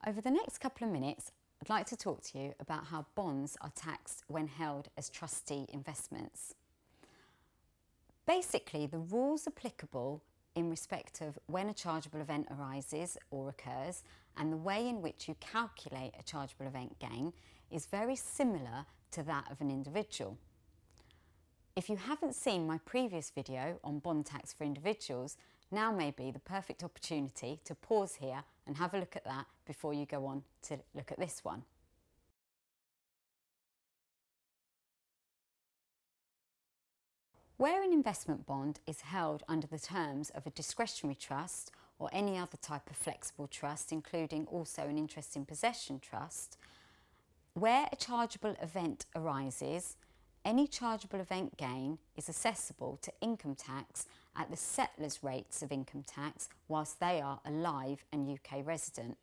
Over the next couple of minutes, I'd like to talk to you about how bonds are taxed when held as trustee investments. Basically, the rules applicable in respect of when a chargeable event arises or occurs and the way in which you calculate a chargeable event gain is very similar to that of an individual. If you haven't seen my previous video on bond tax for individuals, now may be the perfect opportunity to pause here and have a look at that before you go on to look at this one. Where an investment bond is held under the terms of a discretionary trust or any other type of flexible trust, including also an interest in possession trust, where a chargeable event arises, any chargeable event gain is assessable to income tax at the settlers' rates of income tax whilst they are alive and UK resident.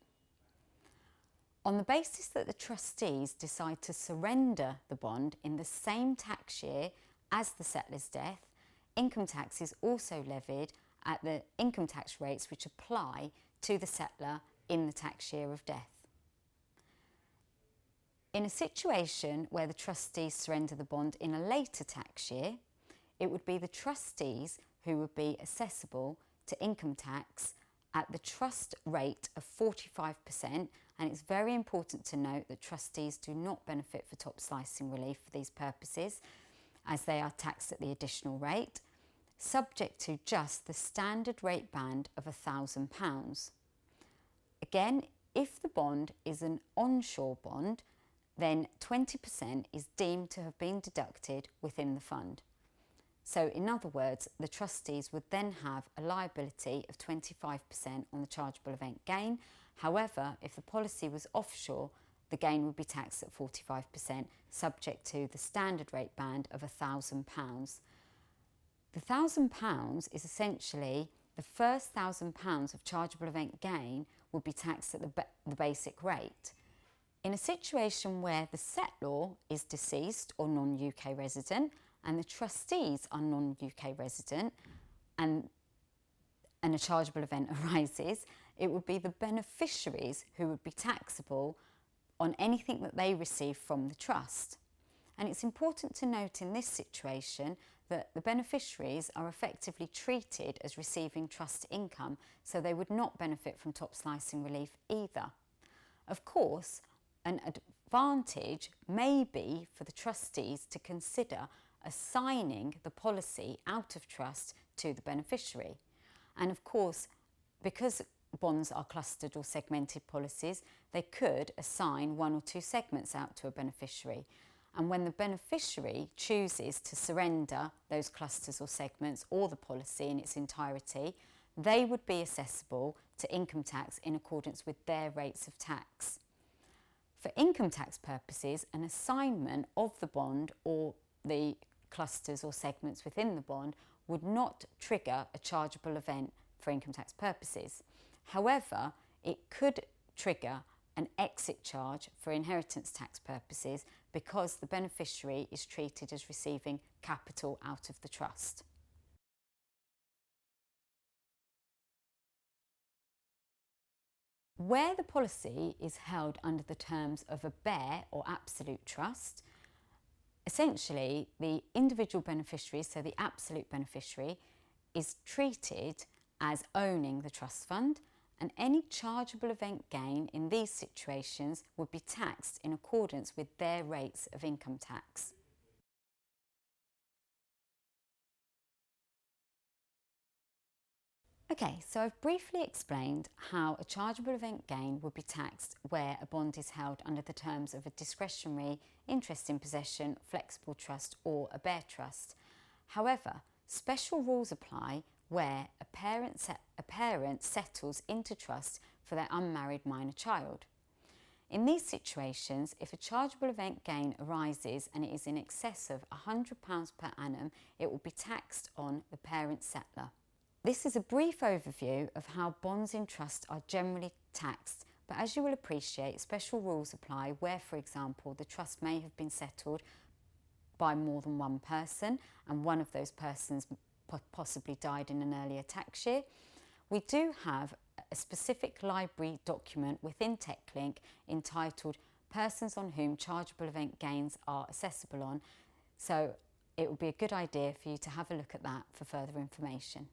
On the basis that the trustees decide to surrender the bond in the same tax year as the settler's death, income tax is also levied at the income tax rates which apply to the settler in the tax year of death. In a situation where the trustees surrender the bond in a later tax year, it would be the trustees who would be assessable to income tax at the trust rate of 45%, and it's very important to note that trustees do not benefit for top slicing relief for these purposes, as they are taxed at the additional rate, subject to just the standard rate band of £1,000. Again, if the bond is an onshore bond, then 20% is deemed to have been deducted within the fund. So in other words, the trustees would then have a liability of 25% on the chargeable event gain. However, if the policy was offshore, the gain would be taxed at 45%, subject to the standard rate band of £1,000. The £1,000 is essentially the first £1,000 of chargeable event gain would be taxed at the basic rate. In a situation where the settlor is deceased or non-UK resident and the trustees are non-UK resident and a chargeable event arises, it would be the beneficiaries who would be taxable on anything that they receive from the trust. And it's important to note in this situation that the beneficiaries are effectively treated as receiving trust income, so they would not benefit from top slicing relief either. Of course, an advantage may be for the trustees to consider assigning the policy out of trust to the beneficiary. And of course, because bonds are clustered or segmented policies, they could assign one or two segments out to a beneficiary. And when the beneficiary chooses to surrender those clusters or segments or the policy in its entirety, they would be assessable to income tax in accordance with their rates of tax. For income tax purposes, an assignment of the bond or the clusters or segments within the bond would not trigger a chargeable event for income tax purposes. However, it could trigger an exit charge for inheritance tax purposes because the beneficiary is treated as receiving capital out of the trust. Where the policy is held under the terms of a bare or absolute trust, essentially the individual beneficiary, so the absolute beneficiary, is treated as owning the trust fund, and any chargeable event gain in these situations would be taxed in accordance with their rates of income tax. Okay, so I've briefly explained how a chargeable event gain would be taxed where a bond is held under the terms of a discretionary interest in possession, flexible trust or a bare trust. However, special rules apply where a parent settles into trust for their unmarried minor child. In these situations, if a chargeable event gain arises and it is in excess of £100 per annum, it will be taxed on the parent settler. This is a brief overview of how bonds in trust are generally taxed, but as you will appreciate, special rules apply where, for example, the trust may have been settled by more than one person and one of those persons possibly died in an earlier tax year. We do have a specific library document within TechLink entitled Persons on whom chargeable event gains are assessable on. So it would be a good idea for you to have a look at that for further information.